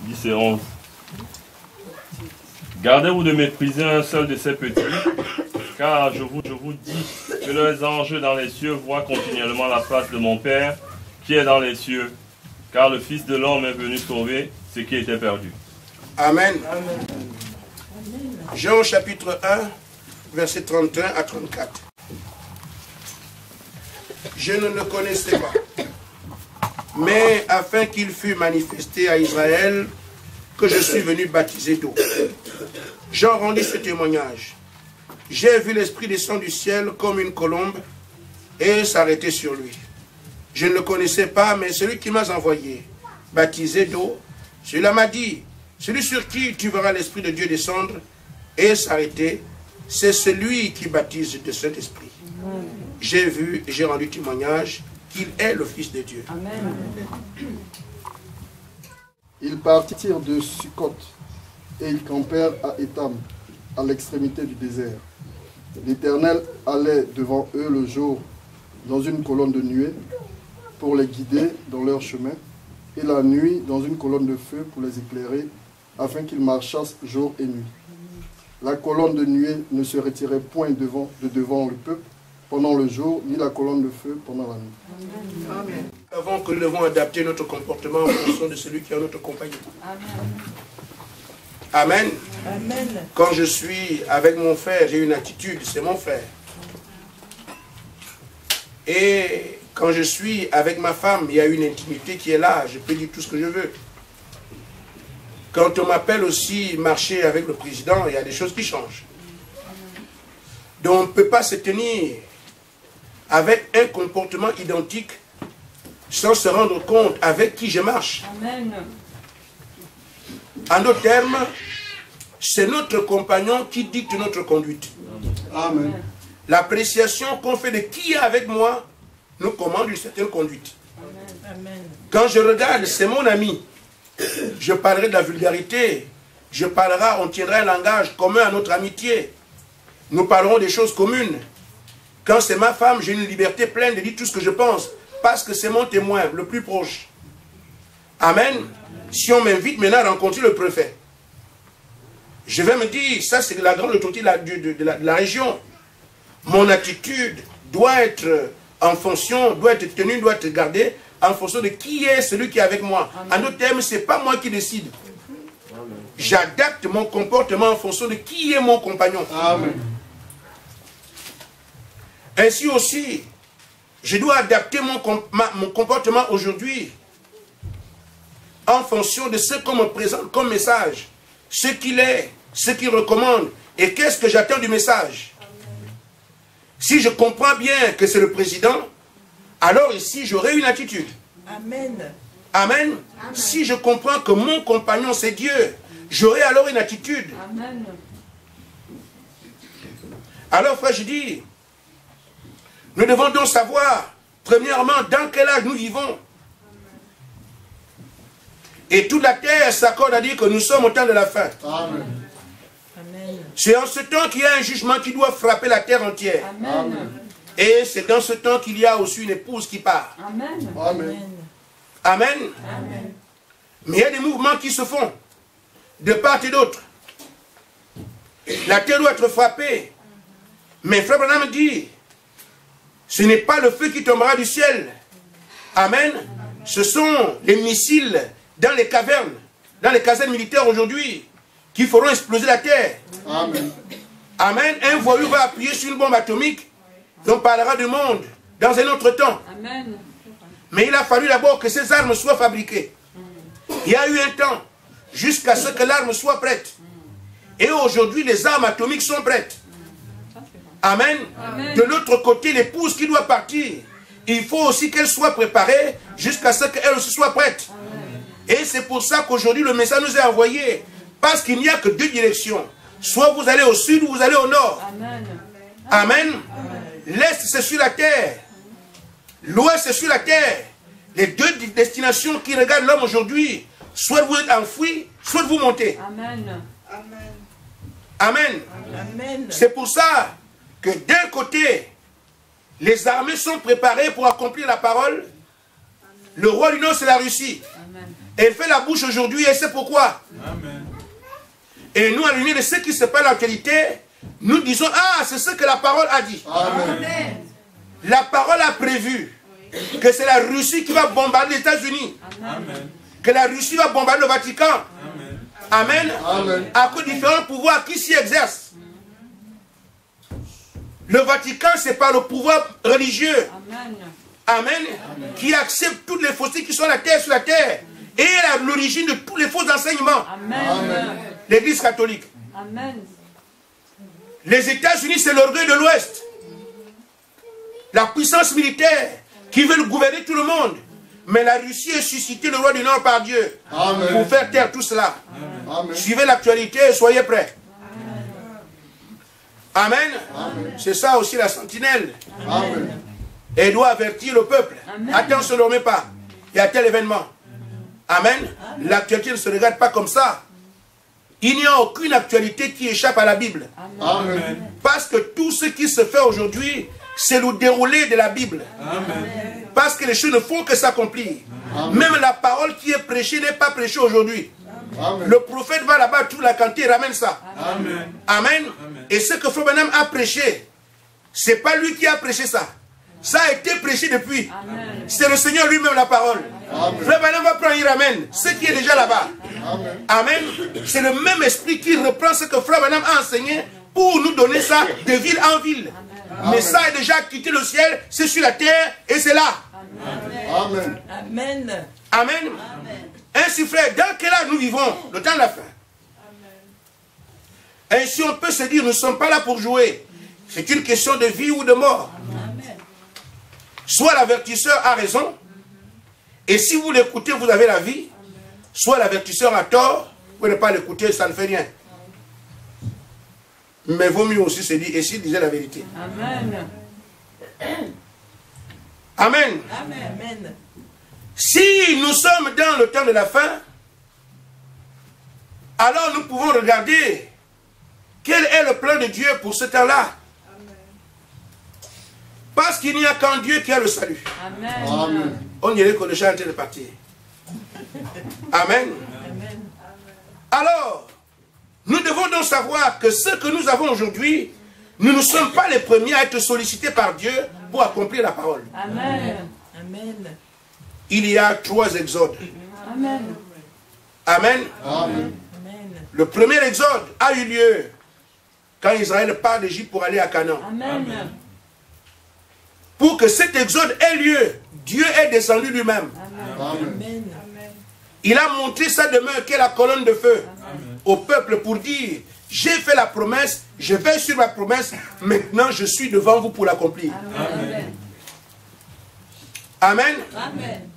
10 et 11. Gardez-vous de mépriser un seul de ces petits, car je vous dis que les anges dans les cieux voient continuellement la face de mon Père qui est dans les cieux, car le Fils de l'homme est venu sauver ce qui était perdu. Amen. Amen. Jean chapitre 1, verset 31 à 34. Je ne le connaissais pas, mais afin qu'il fût manifesté à Israël que je suis venu baptiser d'eau. Jean rendit ce témoignage. J'ai vu l'Esprit descendre du ciel comme une colombe et s'arrêter sur lui. Je ne le connaissais pas, mais celui qui m'a envoyé, baptisé d'eau, celui-là m'a dit, celui sur qui tu verras l'Esprit de Dieu descendre et s'arrêter, c'est celui qui baptise de cet esprit. J'ai vu et j'ai rendu témoignage qu'il est le Fils de Dieu. Amen. Ils partirent de Sukkot et ils campèrent à Étam, à l'extrémité du désert. L'Éternel allait devant eux le jour dans une colonne de nuée pour les guider dans leur chemin, et la nuit dans une colonne de feu pour les éclairer, afin qu'ils marchassent jour et nuit. La colonne de nuée ne se retirait point de devant le peuple pendant le jour, ni la colonne de feu pendant la nuit. Amen. Avant que nous devons adapter notre comportement en fonction de celui qui est notre compagnon. Amen. Amen. Quand je suis avec mon frère, j'ai une attitude, c'est mon frère. Et quand je suis avec ma femme, il y a une intimité qui est là, je peux dire tout ce que je veux. Quand on m'appelle aussi marcher avec le président, il y a des choses qui changent. Donc on ne peut pas se tenir avec un comportement identique sans se rendre compte avec qui je marche. Amen. En d'autres termes, c'est notre compagnon qui dicte notre conduite. Amen. L'appréciation qu'on fait de qui est avec moi nous commande une certaine conduite. Amen. Quand je regarde, c'est mon ami, je parlerai de la vulgarité, on tiendra un langage commun à notre amitié, nous parlerons des choses communes. Quand c'est ma femme, j'ai une liberté pleine de dire tout ce que je pense, parce que c'est mon témoin le plus proche. Amen. Si on m'invite maintenant à rencontrer le préfet, je vais me dire, ça c'est la grande autorité de la région. Mon attitude doit être en fonction, doit être tenue, doit être gardée en fonction de qui est celui qui est avec moi. En d'autres termes, ce n'est pas moi qui décide. J'adapte mon comportement en fonction de qui est mon compagnon. Amen. Ainsi aussi, je dois adapter mon comportement aujourd'hui en fonction de ce qu'on me présente comme message, ce qu'il est, ce qu'il recommande, et qu'est-ce que j'attends du message. Si je comprends bien que c'est le président, alors ici j'aurai une attitude. Amen. Amen. Amen. Si je comprends que mon compagnon c'est Dieu, j'aurai alors une attitude. Amen. Alors frère, je dis, nous devons donc savoir, premièrement, dans quel âge nous vivons. Et toute la terre s'accorde à dire que nous sommes au temps de la fin. Amen. C'est en ce temps qu'il y a un jugement qui doit frapper la terre entière. Amen. Et c'est dans ce temps qu'il y a aussi une épouse qui part. Amen. Amen. Amen. Amen. Mais il y a des mouvements qui se font de part et d'autre. La terre doit être frappée. Mais Frère Branham dit, ce n'est pas le feu qui tombera du ciel. Amen. Ce sont les missiles dans les cavernes, dans les casernes militaires aujourd'hui, qui feront exploser la terre. Amen. Amen. Un voyou va appuyer sur une bombe atomique, on parlera du monde dans un autre temps. Amen. Mais il a fallu d'abord que ces armes soient fabriquées. Il y a eu un temps, jusqu'à ce que l'arme soit prête. Et aujourd'hui, les armes atomiques sont prêtes. Amen. Amen. De l'autre côté, l'épouse qui doit partir, il faut aussi qu'elle soit préparée jusqu'à ce qu'elle aussi soit prête. Amen. Et c'est pour ça qu'aujourd'hui, le message nous est envoyé. Parce qu'il n'y a que deux directions. Soit vous allez au sud ou vous allez au nord. Amen. Amen. L'est, c'est sur la terre. L'ouest, c'est sur la terre. Les deux destinations qui regardent l'homme aujourd'hui, soit vous êtes enfoui, soit vous montez. Amen. Amen. Amen. C'est pour ça que d'un côté, les armées sont préparées pour accomplir la parole. Le roi du Nord, c'est la Russie. Amen. Elle fait la bouche aujourd'hui et c'est pourquoi. Amen. Et nous, à l'union de ce qui se passe dans l'actualité, nous disons, ah, c'est ce que la parole a dit. Amen. La parole a prévu que c'est la Russie qui va bombarder les États-Unis. Que la Russie va bombarder le Vatican. Amen. Amen. À cause de différents pouvoirs qui s'y exercent. Le Vatican, c'est par le pouvoir religieux. Amen. Amen. Qui accepte toutes les faussetés qui sont sur la terre. Et l'origine de tous les faux enseignements. Amen. L'Église catholique. Amen. Les États-Unis, c'est l'orgueil de l'Ouest. La puissance militaire qui veut gouverner tout le monde. Mais la Russie est suscitée le roi du Nord par Dieu. Amen. Pour faire taire tout cela. Amen. Suivez l'actualité et soyez prêts. Amen. Amen. C'est ça aussi la sentinelle. Amen. Et doit avertir le peuple. Amen. Attention, ne dormez pas. Il y a tel événement. Amen. L'actualité ne se regarde pas comme ça. Il n'y a aucune actualité qui échappe à la Bible. Amen. Parce que tout ce qui se fait aujourd'hui, c'est le déroulé de la Bible. Amen. Parce que les choses ne font que s'accomplir. Même la parole qui est prêchée n'est pas prêchée aujourd'hui. Le prophète va là-bas, tout la canter et ramène ça. Amen. Amen. Et ce que Frère Branham a prêché, c'est pas lui qui a prêché ça. Ça a été prêché depuis. C'est le Seigneur lui-même la parole. Frère Branham va prendre, il ramène ce qui est déjà là-bas. Amen. C'est le même esprit qui reprend ce que Frère Branham a enseigné pour nous donner ça de ville en ville. Mais ça a déjà quitté le ciel, c'est sur la terre et c'est là. Amen. Amen. Amen. Ainsi, frère, dans quel âge nous vivons? Le temps de la fin. Ainsi, on peut se dire, nous ne sommes pas là pour jouer. C'est une question de vie ou de mort. Soit l'avertisseur a raison, et si vous l'écoutez, vous avez la vie. Soit l'avertisseur a tort, vous ne pas l'écouter, ça ne fait rien. Mais vaut mieux aussi se dire, et s'il disait la vérité. Amen. Amen. Amen. Si nous sommes dans le temps de la fin, alors nous pouvons regarder quel est le plan de Dieu pour ce temps-là. Parce qu'il n'y a qu'en Dieu qui a le salut. Amen. Amen. On dirait que le chant est en train de partir. Amen. Amen. Alors, nous devons donc savoir que ce que nous avons aujourd'hui, nous ne sommes pas les premiers à être sollicités par Dieu pour accomplir la parole. Amen. Amen. Il y a 3 exodes. Amen. Amen. Amen. Le premier exode a eu lieu quand Israël part d'Égypte pour aller à Canaan. Amen. Pour que cet exode ait lieu, Dieu est descendu lui-même. Amen. Il a montré sa demeure qui est la colonne de feu au peuple pour dire, j'ai fait la promesse, je vais sur ma promesse, maintenant je suis devant vous pour l'accomplir. Amen. Amen. Amen.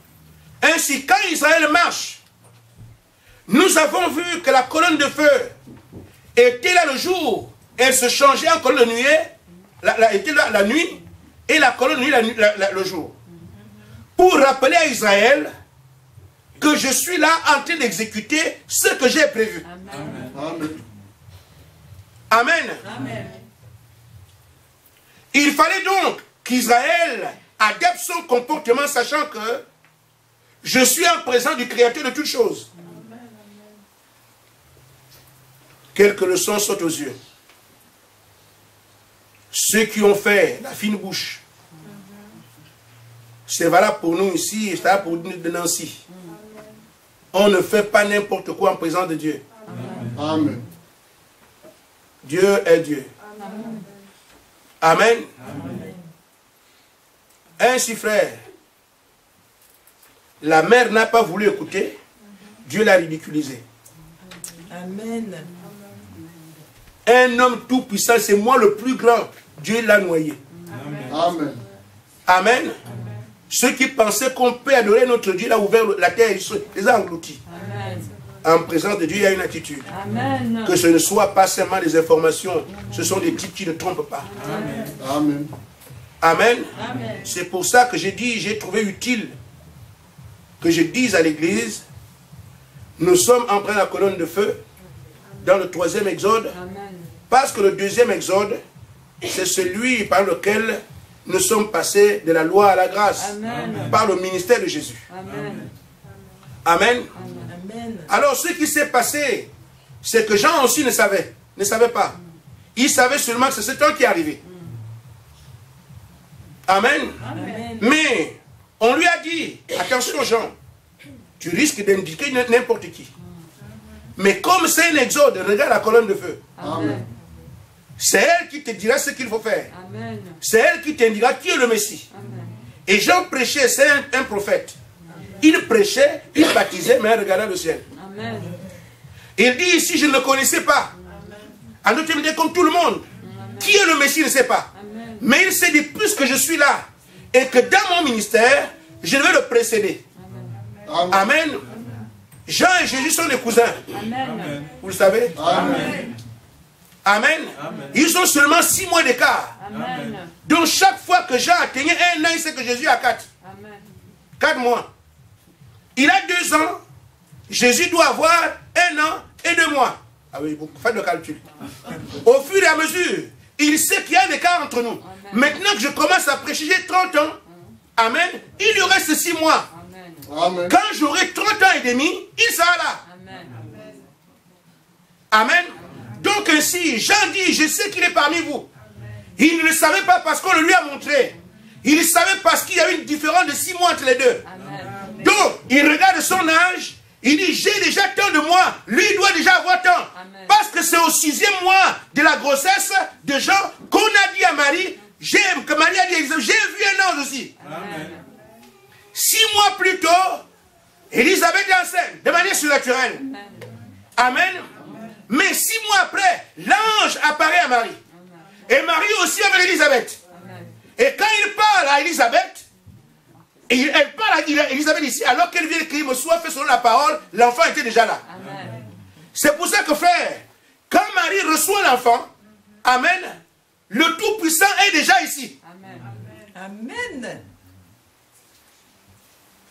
Ainsi, quand Israël marche, nous avons vu que la colonne de feu était là le jour, elle se changeait en colonne de nuit, était là la nuit, et la colonne de nuit le jour. Pour rappeler à Israël que je suis là en train d'exécuter ce que j'ai prévu. Amen. Amen. Amen. Amen. Il fallait donc qu'Israël adapte son comportement, sachant que je suis en présence du Créateur de toutes choses. Quelques leçons sautent aux yeux. Ceux qui ont fait la fine bouche, c'est valable pour nous ici et c'est valable pour nous de Nancy. On ne fait pas n'importe quoi en présence de Dieu. Amen. Dieu est Dieu. Amen. Amen. Ainsi, frère, la mère n'a pas voulu écouter, Dieu l'a ridiculisé. Amen. Un homme tout puissant, c'est moi le plus grand, Dieu l'a noyé. Amen. Amen. Ceux qui pensaient qu'on peut adorer notre Dieu, il a ouvert la terre, ils les a engloutis. Amen. En présence de Dieu, il y a une attitude. Amen. Que ce ne soit pas seulement des informations, ce sont des types qui ne trompent pas. Amen. Amen. Amen. Amen. C'est pour ça que j'ai dit, j'ai trouvé utile que je dise à l'église, nous sommes en train de la colonne de feu, dans le 3e exode, Amen. parce que le 2e exode, c'est celui par lequel nous sommes passés de la loi à la grâce, Amen. par le ministère de Jésus. Amen. Amen. Amen. Alors, ce qui s'est passé, c'est que Jean aussi ne savait pas. Il savait seulement que c'est ce temps qui est arrivé. Amen. Amen. Mais, on lui a dit, attention Jean, tu risques d'indiquer n'importe qui. Mais comme c'est un exode, regarde la colonne de feu. Amen. C'est elle qui te dira ce qu'il faut faire. Amen. C'est elle qui t'indiquera qui est le Messie. Amen. Et Jean prêchait, c'est un prophète. Il prêchait, il baptisait, mais il regardait le ciel. Amen. Il dit ici, je ne le connaissais pas. En d'autres termes, comme tout le monde. Qui est le Messie, il ne sait pas. Amen. Mais il sait dit, puisque je suis là, et que dans mon ministère, je vais le précéder. Amen. Amen. Jean et Jésus sont des cousins. Amen. Vous le savez? Amen. Amen. Ils ont seulement 6 mois d'écart. Amen. Donc chaque fois que Jean atteignait 1 an, il sait que Jésus a 4. Amen. 4 mois. Il a 2 ans. Jésus doit avoir 1 an et 2 mois. Ah oui, vous faites le calcul. Au fur et à mesure, il sait qu'il y a un écart entre nous. Maintenant que je commence à prêcher, j'ai 30 ans. Amen. Il lui reste 6 mois. Amen. Amen. Quand j'aurai 30 ans et demi, il sera là. Amen. Amen. Donc ainsi, Jean dit, je sais qu'il est parmi vous. Il ne le savait pas parce qu'on le lui a montré. Il le savait parce qu'il y a une différence de 6 mois entre les deux. Amen. Donc, il regarde son âge, il dit, j'ai déjà tant de mois, lui il doit déjà avoir tant. Amen. Parce que c'est au 6e mois de la grossesse de Jean qu'on a dit à Marie, que Marie a dit à Élisabeth, j'ai vu un ange aussi. Amen. 6 mois plus tôt, Élisabeth est enceinte, de manière surnaturelle. Amen. Mais 6 mois après, l'ange apparaît à Marie. Et Marie aussi avec Élisabeth. Et quand il parle à Élisabeth, et elle parle à Élisabeth ici, alors qu'elle vient crier, me soit fait selon la parole, l'enfant était déjà là. C'est pour ça que frère, quand Marie reçoit l'enfant, amen, le Tout-Puissant est déjà ici. Amen.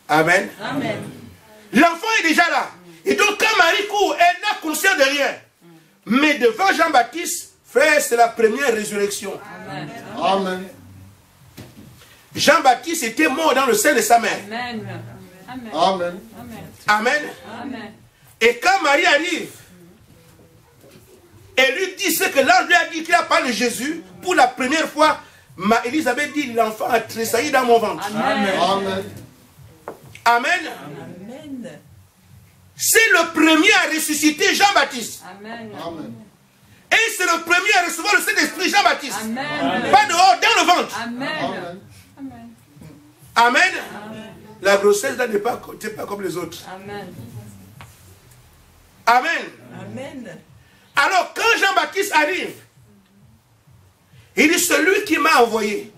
Amen. Amen. L'enfant est déjà là. Et donc quand Marie court, elle n'a conscience de rien. Mais devant Jean-Baptiste, frère, c'est la première résurrection. Amen. Amen. Jean-Baptiste était mort dans le sein de sa mère. Amen. Amen. Amen. Amen. Amen. Et quand Marie arrive, elle lui dit ce que l'ange lui a dit, qu'il a parlé de Jésus, pour la première fois, Élisabeth dit, l'enfant a tressailli dans mon ventre. Amen. Amen. Amen. Amen. C'est le premier à ressusciter Jean-Baptiste. Amen. Amen. Et c'est le premier à recevoir le Saint-Esprit Jean-Baptiste. Amen. Pas dehors, dans le ventre. Amen. Amen. Amen. Amen. La grossesse là n'est pas comme les autres. Amen. Amen. Amen. Alors quand Jean-Baptiste arrive, il dit, celui qui m'a envoyé,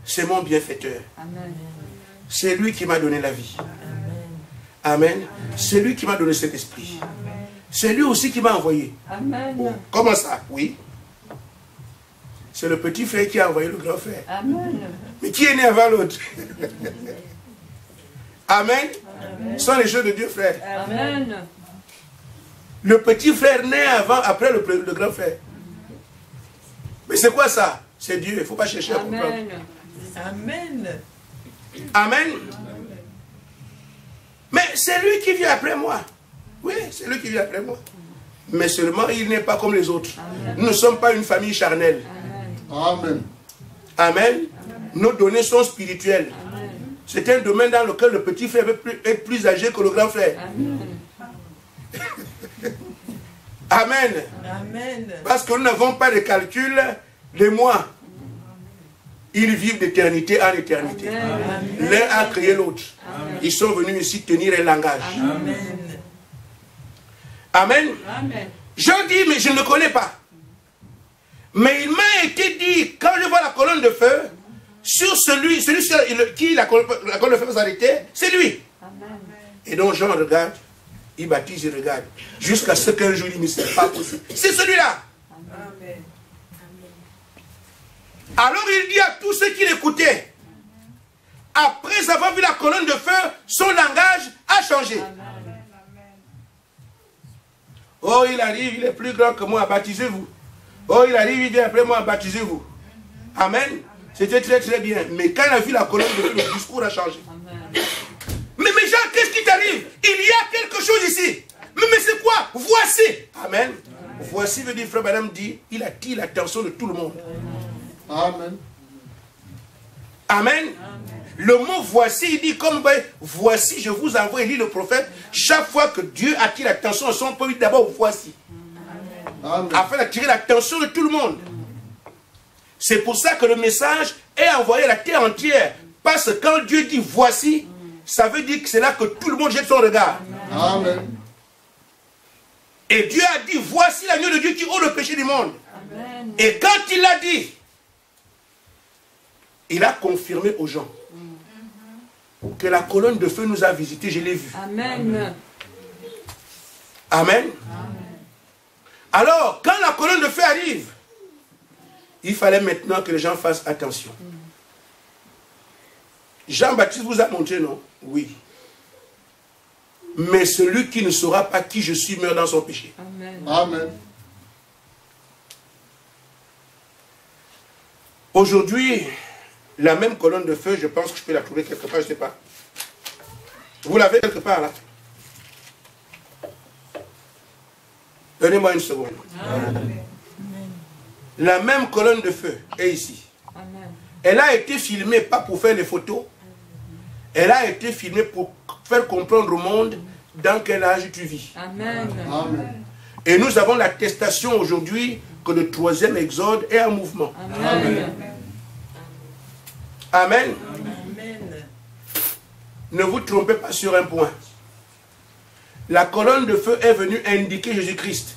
c'est mon bienfaiteur. Amen. C'est lui qui m'a donné la vie. Amen. C'est lui qui m'a donné cet esprit. C'est lui aussi qui m'a envoyé. Amen. Oh, comment ça? Oui. C'est le petit frère qui a envoyé le grand frère. Amen. Mais qui est né avant l'autre? Amen. Ce sont les choses de Dieu, frère. Amen. Le petit frère naît après le grand frère. Mais c'est quoi ça? C'est Dieu, il ne faut pas chercher à comprendre. Amen. Amen. Mais c'est lui qui vient après moi. Oui, c'est lui qui vient après moi. Mais seulement, il n'est pas comme les autres. Nous ne sommes pas une famille charnelle. Amen. Amen. Nos données sont spirituelles. C'est un domaine dans lequel le petit frère est plus âgé que le grand frère. Amen. Amen. Parce que nous n'avons pas de calcul des mois. Ils vivent d'éternité en éternité. L'un a créé l'autre. Ils sont venus ici tenir un langage. Amen. Amen. Amen. Je dis, mais je ne le connais pas. Mais il m'a été dit, quand je vois la colonne de feu, sur celui sur qui la colonne de feu va s'arrêter, c'est lui. Amen. Et donc Jean regarde, il baptise, il regarde. Jusqu'à ce qu'un jour il ne sait pas possible. C'est celui-là. Amen. Alors il dit à tous ceux qui l'écoutaient, après avoir vu la colonne de feu, son langage a changé. Oh, il arrive, il est plus grand que moi, baptisez-vous. Oh, il arrive, il vient après moi, baptisez-vous. Amen. C'était très très bien. Mais quand il a vu la colonne de feu, le discours a changé. Amen. Mais arrive. Il y a quelque chose ici. Mais c'est quoi? Voici. Amen. Voici veut dire, frère Branham dit, il attire l'attention de tout le monde. Amen. Amen. Le mot voici, il dit comme voici, je vous envoie, il dit le prophète. Chaque fois que Dieu attire l'attention de son peuple, d'abord voici. Amen. Afin d'attirer l'attention de tout le monde. C'est pour ça que le message est envoyé à la terre entière. Parce que quand Dieu dit voici, ça veut dire que c'est là que tout le monde jette son regard. Amen. Et Dieu a dit, voici l'agneau de Dieu qui ôte le péché du monde. Amen. Et quand il l'a dit, il a confirmé aux gens que la colonne de feu nous a visités, je l'ai vu. Amen. Amen. Alors, quand la colonne de feu arrive, il fallait maintenant que les gens fassent attention. Jean-Baptiste vous a montré, non? Oui. Mais celui qui ne saura pas qui je suis meurt dans son péché. Amen. Amen. Aujourd'hui, la même colonne de feu, je pense que je peux la trouver quelque part, je ne sais pas. Vous l'avez quelque part là? Donnez-moi une seconde. Amen. La même colonne de feu est ici. Amen. Elle a été filmée pas pour faire les photos. Elle a été filmée pour faire comprendre au monde dans quel âge tu vis. Amen. Amen. Et nous avons l'attestation aujourd'hui que le 3e exode est en mouvement. Amen. Amen. Amen. Ne vous trompez pas sur un point. La colonne de feu est venue indiquer Jésus-Christ.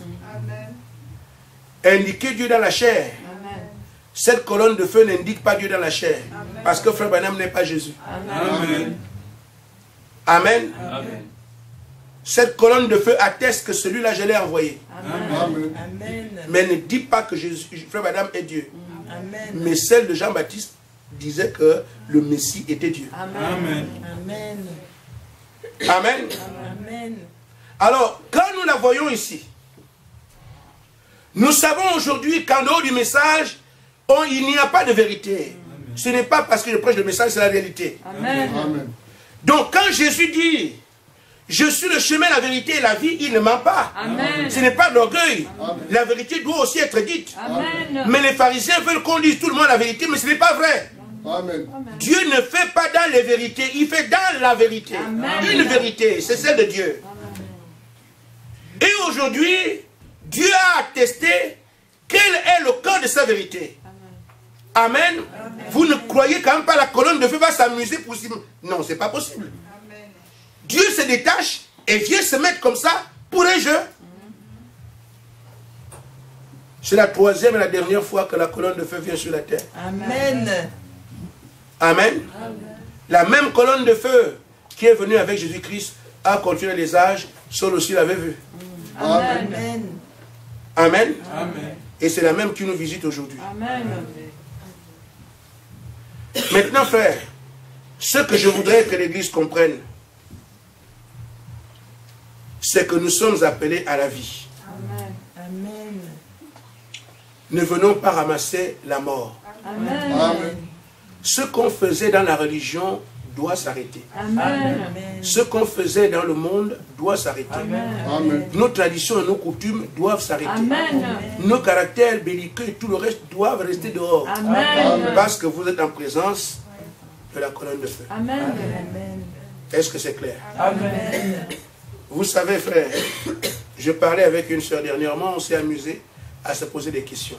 Indiquer Dieu dans la chair. Amen. Cette colonne de feu n'indique pas Dieu dans la chair. Parce que Frère Branham n'est pas Jésus. Amen. Amen. Amen. Cette colonne de feu atteste que celui-là, je l'ai envoyé. Amen. Amen. Mais ne dit pas que Frère Branham est Dieu. Amen. Mais celle de Jean-Baptiste disait que le Messie était Dieu. Amen. Amen. Amen. Amen. Alors, quand nous la voyons ici, nous savons aujourd'hui qu'en dehors du message, il n'y a pas de vérité. Ce n'est pas parce que je prêche le message, c'est la réalité. Amen. Amen. Donc quand Jésus dit, je suis le chemin, la vérité et la vie, il ne ment pas. Amen. Ce n'est pas de l'orgueil. Amen. La vérité doit aussi être dite. Amen. Mais les pharisiens veulent qu'on dise tout le monde la vérité, mais ce n'est pas vrai. Amen. Dieu ne fait pas dans les vérités, il fait dans la vérité. Amen. Une vérité, c'est celle de Dieu. Et aujourd'hui, Dieu a attesté quel est le cœur de sa vérité. Amen. Vous ne croyez quand même pas la colonne de feu va s'amuser pour... Non, c'est pas possible. Dieu se détache et vient se mettre comme ça pour un jeu. C'est la 3e et la dernière fois que la colonne de feu vient sur la terre. Amen. Amen. La même colonne de feu qui est venue avec Jésus-Christ a continué les âges, Saul aussi l'avait vu. Amen. Amen. Amen. Amen. Et c'est la même qui nous visite aujourd'hui. Amen. Maintenant, frère, ce que je voudrais que l'Église comprenne, c'est que nous sommes appelés à la vie. Amen. Amen. Ne venons pas ramasser la mort. Amen. Amen. Ce qu'on faisait dans la religion doit s'arrêter. Amen. Ce qu'on faisait dans le monde doit s'arrêter. Amen. Nos traditions et nos coutumes doivent s'arrêter. Amen. Nos caractères belliqueux et tout le reste doivent rester dehors. Amen. Parce que vous êtes en présence de la colonne de feu. Amen. Amen. Est-ce que c'est clair? Amen. Vous savez, frère, je parlais avec une soeur dernièrement, on s'est amusé à se poser des questions.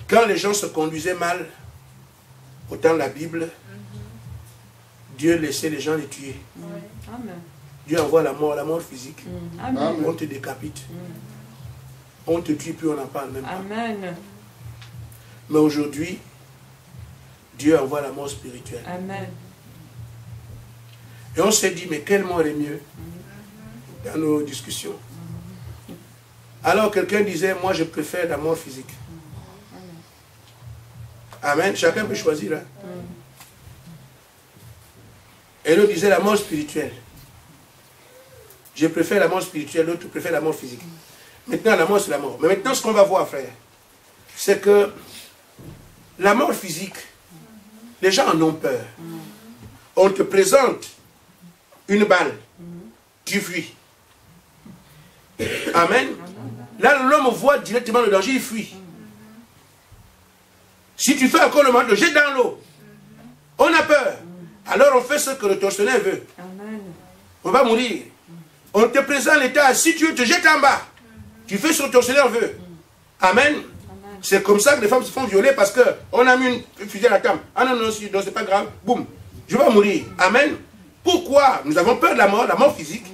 Quand les gens se conduisaient mal, au temps de la Bible, Dieu laissait les gens les tuer. Amen. Dieu envoie la mort physique. Amen. On te décapite. On te tue, puis on n'en parle même pas. Amen. Mais aujourd'hui, Dieu envoie la mort spirituelle. Amen. Et on s'est dit, mais quelle mort est mieux dans nos discussions? Alors quelqu'un disait, moi je préfère la mort physique. Amen. Chacun peut choisir. Hein? Et l'autre disait la mort spirituelle. Je préfère la mort spirituelle, l'autre préfère la mort physique. Maintenant, la mort, c'est la mort. Mais maintenant, ce qu'on va voir, frère, c'est que la mort physique, les gens en ont peur. On te présente une balle, tu fuis. Amen. Là, l'homme voit directement le danger, il fuit. Si tu fais encore le mal, jette dans l'eau. On a peur. Alors on fait ce que le tortionnaire veut. On va mourir. On te présente l'état, si tu te jettes en bas, tu fais ce que le tortionnaire veut. Amen. C'est comme ça que les femmes se font violer parce qu'on a mis une fusée à la table. Ah non, non, c'est pas grave. Boum. Je vais mourir. Amen. Pourquoi? Nous avons peur de la mort physique.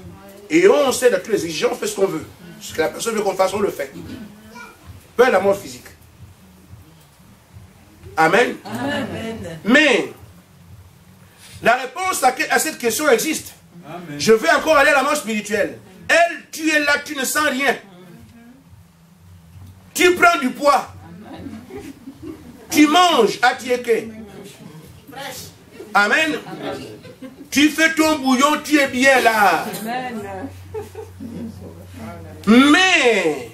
Et on sait de tous les exigences, on fait ce qu'on veut. Ce que la personne veut qu'on fasse, on le fait. Peur de la mort physique. Amen. Amen. Mais la réponse à cette question existe. Amen. Je vais encore aller à la mort spirituelle. Elle, tu es là, tu ne sens rien. Tu prends du poids. Amen. Tu manges à tiéké. Amen. Amen. Tu fais ton bouillon, tu es bien là. Amen. Mais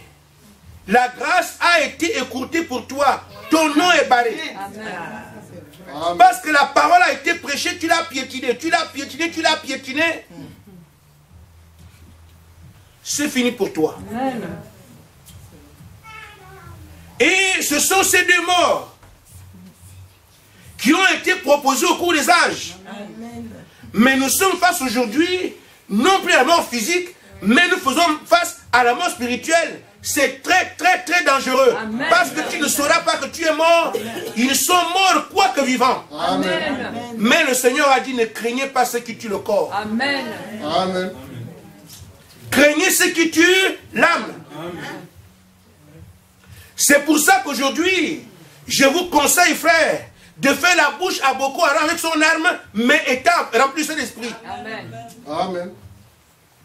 la grâce a été écoutée pour toi. Ton nom est barré. Amen. Parce que la parole a été prêchée, tu l'as piétinée, tu l'as piétinée, tu l'as piétinée. C'est fini pour toi. Amen. Et ce sont ces deux morts qui ont été proposés au cours des âges. Amen. Mais nous sommes face aujourd'hui, non plus à la mort physique, mais nous faisons face à la mort spirituelle. C'est très, très, très dangereux. Amen. Parce que tu ne sauras pas que tu es mort. Amen. Ils sont morts, quoique vivants. Amen. Mais le Seigneur a dit, ne craignez pas ceux qui tuent le corps. Amen. Amen. Craignez ceux qui tuent l'âme. C'est pour ça qu'aujourd'hui, je vous conseille, frère, de faire la bouche à Boko Haram avec son arme, mais étant rempli de l'esprit. Amen. Amen.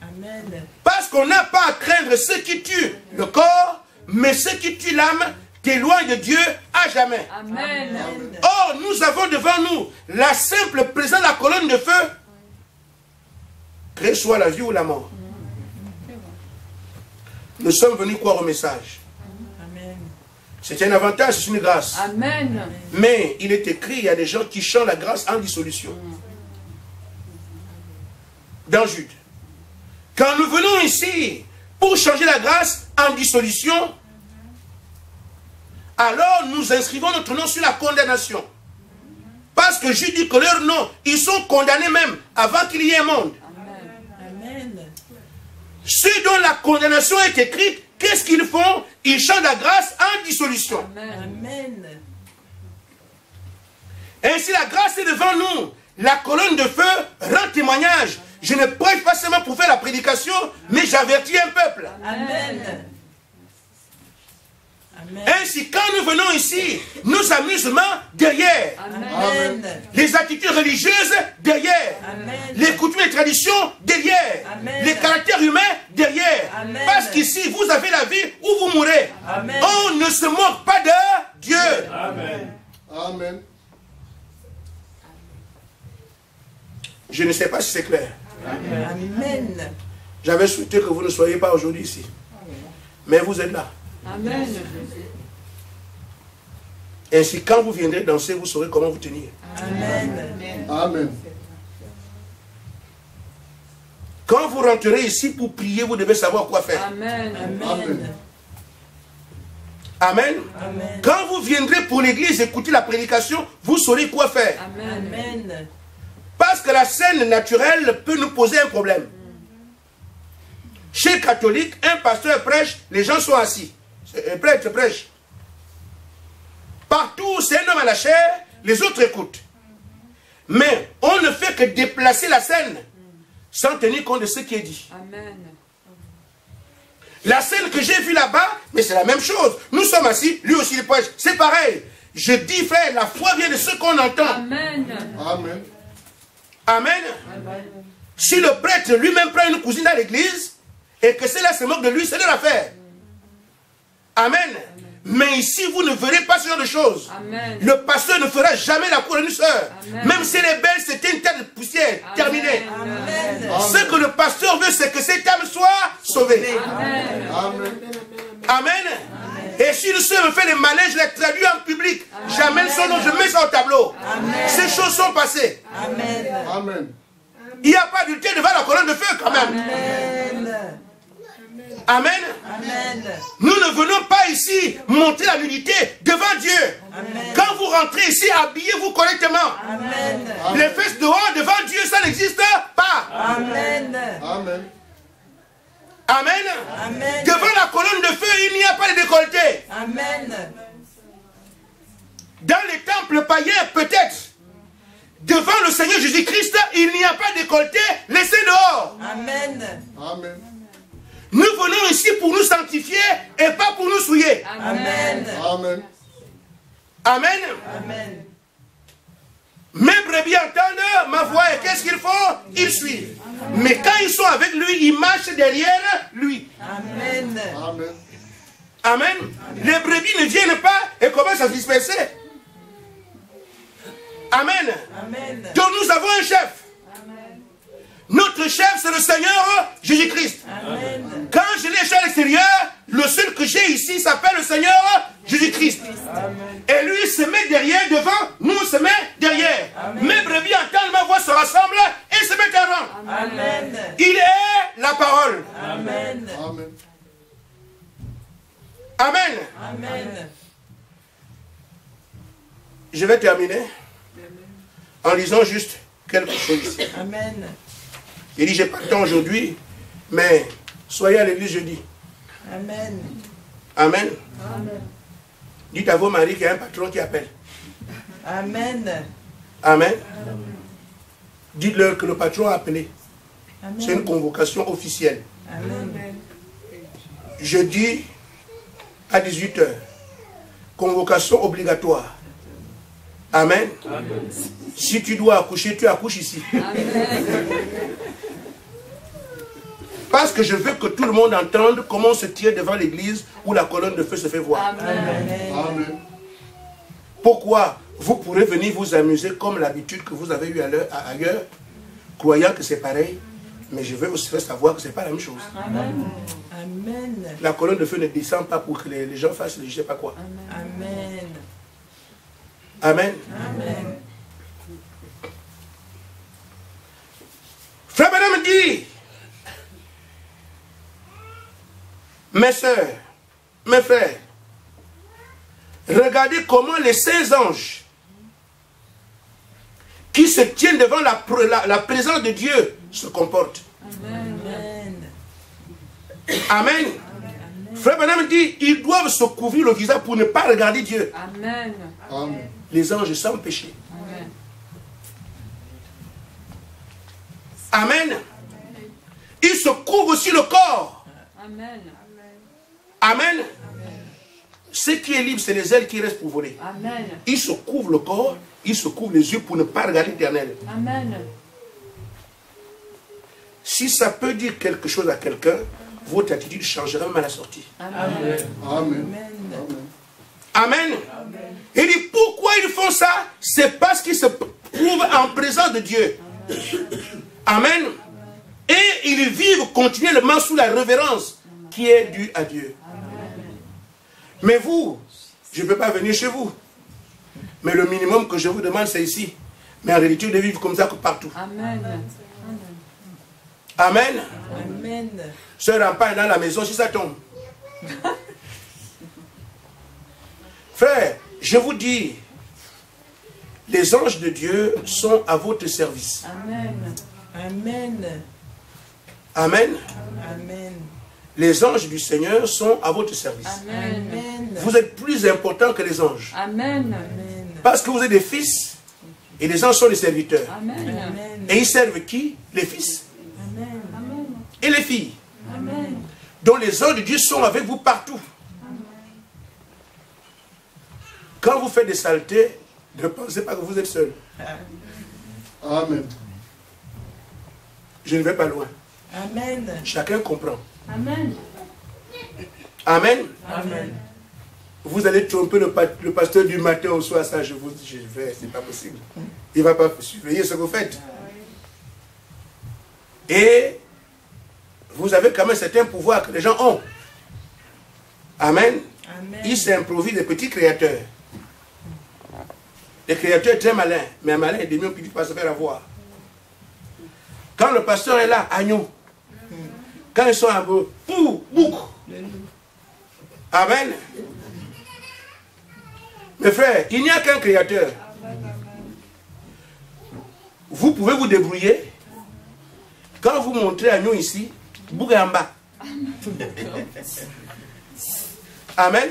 Amen. Parce qu'on n'a pas à craindre ceux qui tuent le corps, mais ceux qui tuent l'âme t'éloignent de Dieu à jamais. Amen. Or, nous avons devant nous la simple présence de la colonne de feu, que soit la vie ou la mort. Nous sommes venus croire au message. C'est un avantage, c'est une grâce. Amen. Mais il est écrit, il y a des gens qui chantent la grâce en dissolution. Dans Jude. Quand nous venons ici pour changer la grâce en dissolution, alors nous inscrivons notre nom sur la condamnation. Parce que Jude dit que leur nom, ils sont condamnés même avant qu'il y ait un monde. Amen. Ceux dont la condamnation est écrite, qu'est-ce qu'ils font? Ils chantent la grâce en dissolution. Amen. Ainsi la grâce est devant nous. La colonne de feu rend témoignage. Je ne prêche pas seulement pour faire la prédication, mais j'avertis un peuple. Amen. Ainsi, quand nous venons ici, nos amusements derrière. Amen. Les attitudes religieuses derrière. Amen. Les coutumes et traditions derrière. Amen. Les caractères humains derrière. Amen. Parce qu'ici, vous avez la vie ou vous mourrez. Amen. On ne se moque pas de Dieu. Amen. Amen. Je ne sais pas si c'est clair. Amen. J'avais souhaité que vous ne soyez pas aujourd'hui ici. Mais vous êtes là. Amen. Ainsi, quand vous viendrez danser, vous saurez comment vous tenir. Amen. Amen. Quand vous rentrerez ici pour prier, vous devez savoir quoi faire. Amen. Amen. Amen. Amen. Quand vous viendrez pour l'église écouter la prédication, vous saurez quoi faire. Amen. Parce que la scène naturelle peut nous poser un problème. Chez les catholiques, un pasteur prêche, les gens sont assis. Un prêtre prêche. Partout, c'est un homme à la chair, les autres écoutent. Mais on ne fait que déplacer la scène sans tenir compte de ce qui est dit. Amen. La scène que j'ai vue là-bas, mais c'est la même chose. Nous sommes assis, lui aussi il prêche. C'est pareil. Je dis, frère, la foi vient de ce qu'on entend. Amen. Amen. Amen. Amen. Si le prêtre lui-même prend une cousine à l'église et que celle-là se moque de lui, c'est leur affaire. Amen. Amen. Mais ici, vous ne verrez pas ce genre de choses. Amen. Le pasteur ne fera jamais la cour d'une sœur. Même si elle est belle, c'était une terre de poussière. Terminée. Ce que le pasteur veut, c'est que cette âme soit sauvée. Amen. Amen. Amen. Et si le sœur me fait des malaises, je les traduis en public. J'amène son nom, je mets ça au tableau. Amen. Ces choses sont passées. Amen. Amen. Il n'y a pas d'unité devant la colonne de feu quand même. Amen. Amen. Amen. Nous ne venons pas ici montrer la nudité devant Dieu. Amen. Quand vous rentrez ici, habillez-vous correctement. Amen. Les fesses dehors devant Dieu, ça n'existe pas. Amen. Amen. Amen. Amen. Devant la colonne de feu, il n'y a pas de décolleté. Amen. Dans les temples païens, peut-être. Devant le Seigneur Jésus-Christ, il n'y a pas de décolleté. Laissez dehors. Amen. Amen. Nous venons ici pour nous sanctifier et pas pour nous souiller. Amen. Amen. Amen. Amen. Mes brebis entendent ma voix et qu'est-ce qu'ils font? Ils suivent. Mais quand ils sont avec lui, ils marchent derrière lui. Amen. Amen. Amen. Les brebis ne viennent pas et commencent à se disperser. Amen. Amen. Donc nous avons un chef. Notre chef, c'est le Seigneur Jésus-Christ. Amen. Quand je l'ai chez l'extérieur, le seul que j'ai ici s'appelle le Seigneur Jésus-Christ. Et lui se met derrière, devant, nous on se met derrière. Amen. Mes brebis entendent ma voix, se rassemblent et se mettent en rang. Amen. Il est la parole. Amen. Amen. Amen. Amen. Je vais terminer en lisant juste quelque chose ici. Amen. Il dit, j'ai pas le temps aujourd'hui, mais soyez à l'église jeudi. Amen. Amen. Dites à vos maris qu'il y a un patron qui appelle. Amen. Amen. Dites-leur que le patron a appelé. Amen. C'est une convocation officielle. Amen. Jeudi à 18 h. Convocation obligatoire. Amen. Amen. Si tu dois accoucher, tu accouches ici. Parce que je veux que tout le monde entende comment on se tient devant l'église où la colonne de feu se fait voir. Amen. Amen. Pourquoi? Vous pourrez venir vous amuser comme l'habitude que vous avez eue ailleurs, croyant que c'est pareil, mais je veux aussi faire savoir que ce n'est pas la même chose. Amen. Amen. La colonne de feu ne descend pas pour que les gens fassent je ne sais pas quoi. Amen. Amen. Amen. Frère Branham dit, mes soeurs, mes frères, regardez comment les saints anges qui se tiennent devant la présence de Dieu se comportent. Amen. Amen. Frère Branham dit, ils doivent se couvrir le visage pour ne pas regarder Dieu. Amen. Amen. Les anges sans péché. Amen. Amen. Ils se couvrent aussi le corps. Amen. Amen. Ce qui est libre, c'est les ailes qui restent pour voler. Amen. Ils se couvrent le corps, ils se couvrent les yeux pour ne pas regarder l'Éternel. Amen. Si ça peut dire quelque chose à quelqu'un, votre attitude changera même à la sortie. Amen. Amen. Amen. Il dit pourquoi ils font ça? C'est parce qu'ils se trouvent en présence de Dieu. Amen. Et ils vivent continuellement sous la révérence qui est due à Dieu. Mais vous, je ne peux pas venir chez vous. Mais le minimum que je vous demande, c'est ici. Mais en réalité, de vivre comme ça que partout. Amen. Amen. Amen. Sœur Rampa est dans la maison, si ça tombe. Frère, je vous dis, les anges de Dieu sont à votre service. Amen. Amen. Amen. Amen. Les anges du Seigneur sont à votre service. Amen. Vous êtes plus important que les anges. Amen. Parce que vous êtes des fils et les anges sont des serviteurs. Amen. Et ils servent qui? Les fils Amen. et les filles. Amen. Donc les anges de Dieu sont avec vous partout. Quand vous faites des saletés, ne pensez pas que vous êtes seul. Amen. Je ne vais pas loin. Amen. Chacun comprend. Amen. Amen. Amen. Vous allez tromper le pasteur du matin au soir, ça je vous dis, c'est pas possible. Il ne va pas surveiller ce que vous faites. Et vous avez quand même certains pouvoirs que les gens ont. Amen. Amen. Ils s'improvisent des petits créateurs. Des créateurs très malins, mais un malin et demi, on ne peut pas se faire avoir. Quand le pasteur est là, agneau. Quand ils sont un peu, bouc. Amen. Mes frères, il n'y a qu'un créateur. Vous pouvez vous débrouiller. Quand vous montrez agneau ici, bouc est en bas. Amen.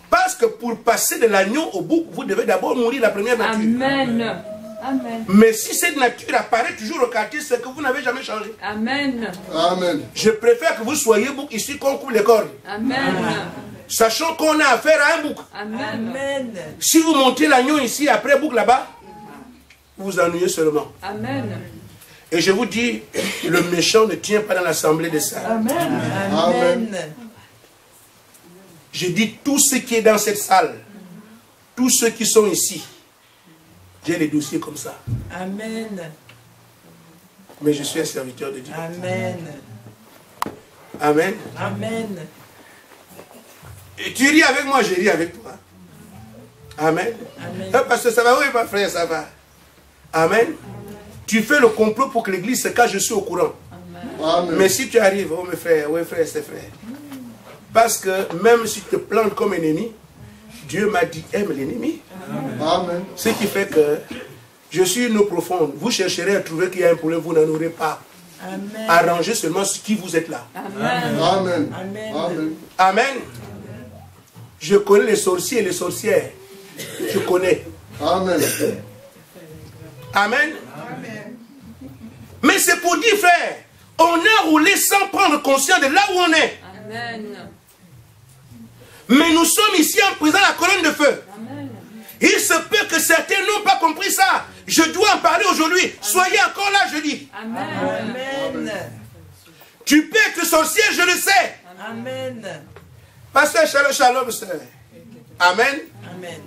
Parce que pour passer de l'agneau au bouc, vous devez d'abord mourir la première nature. Amen. Amen. Mais si cette nature apparaît toujours au quartier, c'est que vous n'avez jamais changé. Amen. Amen. Je préfère que vous soyez bouc ici qu'on coupe les cornes. Amen. Sachant qu'on a affaire à un bouc. Amen. Si vous montez l'agneau ici, après bouc là-bas, vous vous ennuyez seulement. Amen. Et je vous dis, le méchant ne tient pas dans l'assemblée des saints. Amen. Amen. Je dis tout ce qui est dans cette salle, tous ceux qui sont ici, j'ai des dossiers comme ça. Amen. Mais je suis un serviteur de Dieu. Amen. Amen. Amen. Et tu ris avec moi, je ris avec toi. Amen. Amen. Parce que ça va, oui, ma frère, ça va. Amen. Tu fais le complot pour que l'église se cache, je suis au courant. Amen. Mais si tu arrives, oh mes frères, oui frère, c'est frère. Parce que même si tu te plantes comme ennemi, Dieu m'a dit aime l'ennemi. Amen. Ce qui fait que je suis une eau profonde. Vous chercherez à trouver qu'il y a un problème, vous n'en aurez pas. Amen. Arrangez seulement ce qui vous êtes là. Amen. Amen. Amen. Amen. Amen. Je connais les sorciers et les sorcières. Je connais. Amen. Amen. Mais c'est pour dire, frère, on a roulé sans prendre conscience de là où on est. Amen. Mais nous sommes ici en présent à la colonne de feu. Amen. Il se peut que certains n'ont pas compris ça. Je dois en parler aujourd'hui. Soyez encore là, je dis. Amen. Amen. Tu peux être sorcier, je le sais. Amen. Pasteur Shalom, shalom, sœur. Amen. Amen.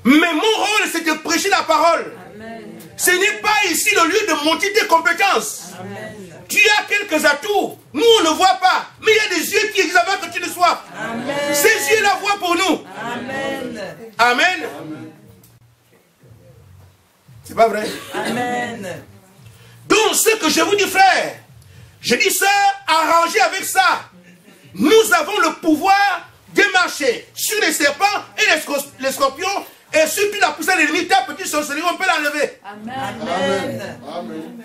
Mais mon rôle, c'est de prêcher la parole. Amen. Ce n'est pas ici le lieu de monter tes compétences. Amen. Tu as quelques atouts. Nous, on ne voit pas. Mais il y a des yeux qui existent avant que tu ne sois. Amen. Ces yeux-là voient pour nous. Amen. Amen. C'est pas vrai? Amen. Donc, ce que je vous dis, frère, je dis ça, arrangez avec ça. Nous avons le pouvoir de marcher sur les serpents et les scorpions, et surtout la poussière de l'ennemi, ta petite sorcellerie, on peut l'enlever. Amen. Amen. Amen.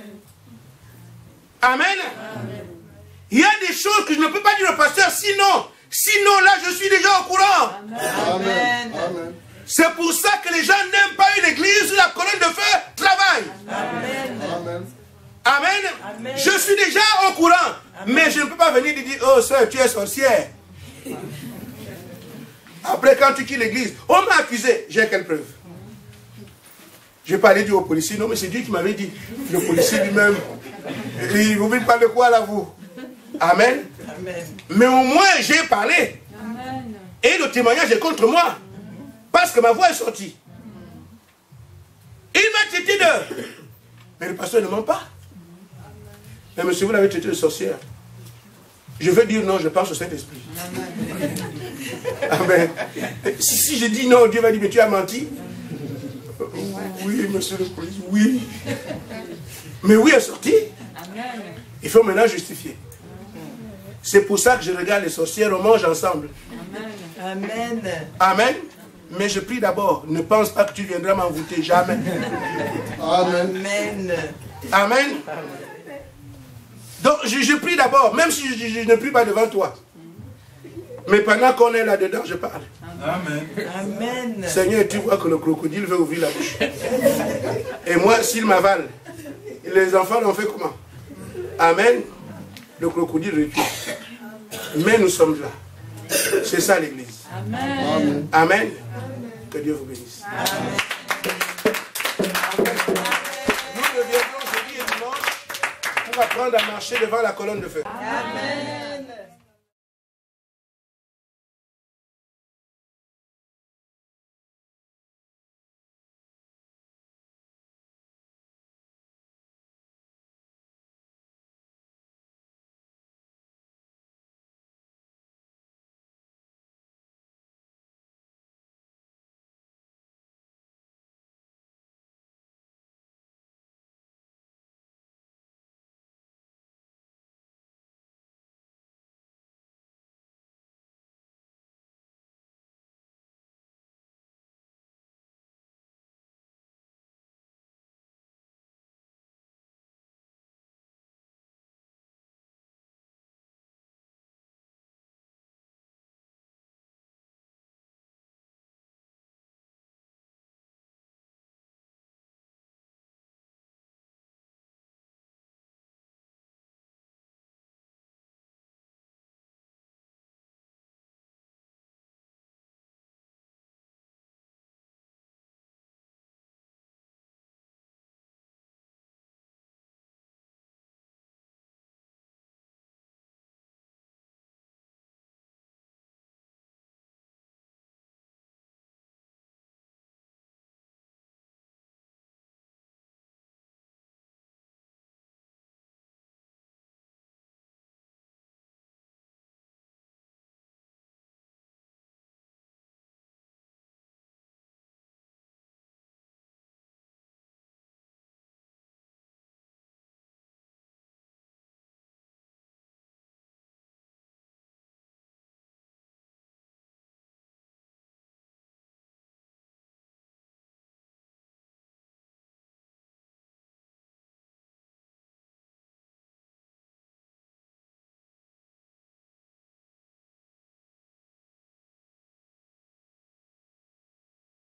Amen. Il y a des choses que je ne peux pas dire au pasteur, sinon là, je suis déjà au courant. Amen. Amen. C'est pour ça que les gens n'aiment pas une église où la colonne de feu travaille. Amen. Amen. Amen. Amen. Je suis déjà au courant. Mais je ne peux pas venir et dire, oh soeur, tu es sorcière. Après, quand tu quittes l'église, on m'a accusé. J'ai quelle preuve? Je vais pas aller dire au policier, non, mais c'est Dieu qui m'avait dit. Le policier lui-même, il vous parle de quoi là, vous? Amen. Amen. Mais au moins, j'ai parlé. Amen. Et le témoignage est contre moi. Parce que ma voix est sortie. Il m'a traité de... Mais le pasteur ne ment pas. Mais monsieur, vous l'avez traité de sorcière. Je veux dire non, je pense au Saint-Esprit. Amen. Si je dis non, Dieu va dire, mais tu as menti. Oui, monsieur le police, oui. Mais oui, elle est sortie. Amen. Il faut maintenant justifier. C'est pour ça que je regarde les sorcières, on mange ensemble. Amen. Amen. Mais je prie d'abord, ne pense pas que tu viendras m'envoûter, jamais. Amen. Amen. Amen. Donc je prie d'abord, même si je ne prie pas devant toi. Mais pendant qu'on est là-dedans, je parle. Amen. Amen. Seigneur, tu vois que le crocodile veut ouvrir la bouche. Et moi, s'il m'avale, les enfants l'ont fait comment? Amen. Le crocodile recule. Mais nous sommes là. C'est ça l'église. Amen. Amen. Que Dieu vous bénisse. Amen. Nous reviendrons jeudi et dimanche pour apprendre à marcher devant la colonne de feu. Amen.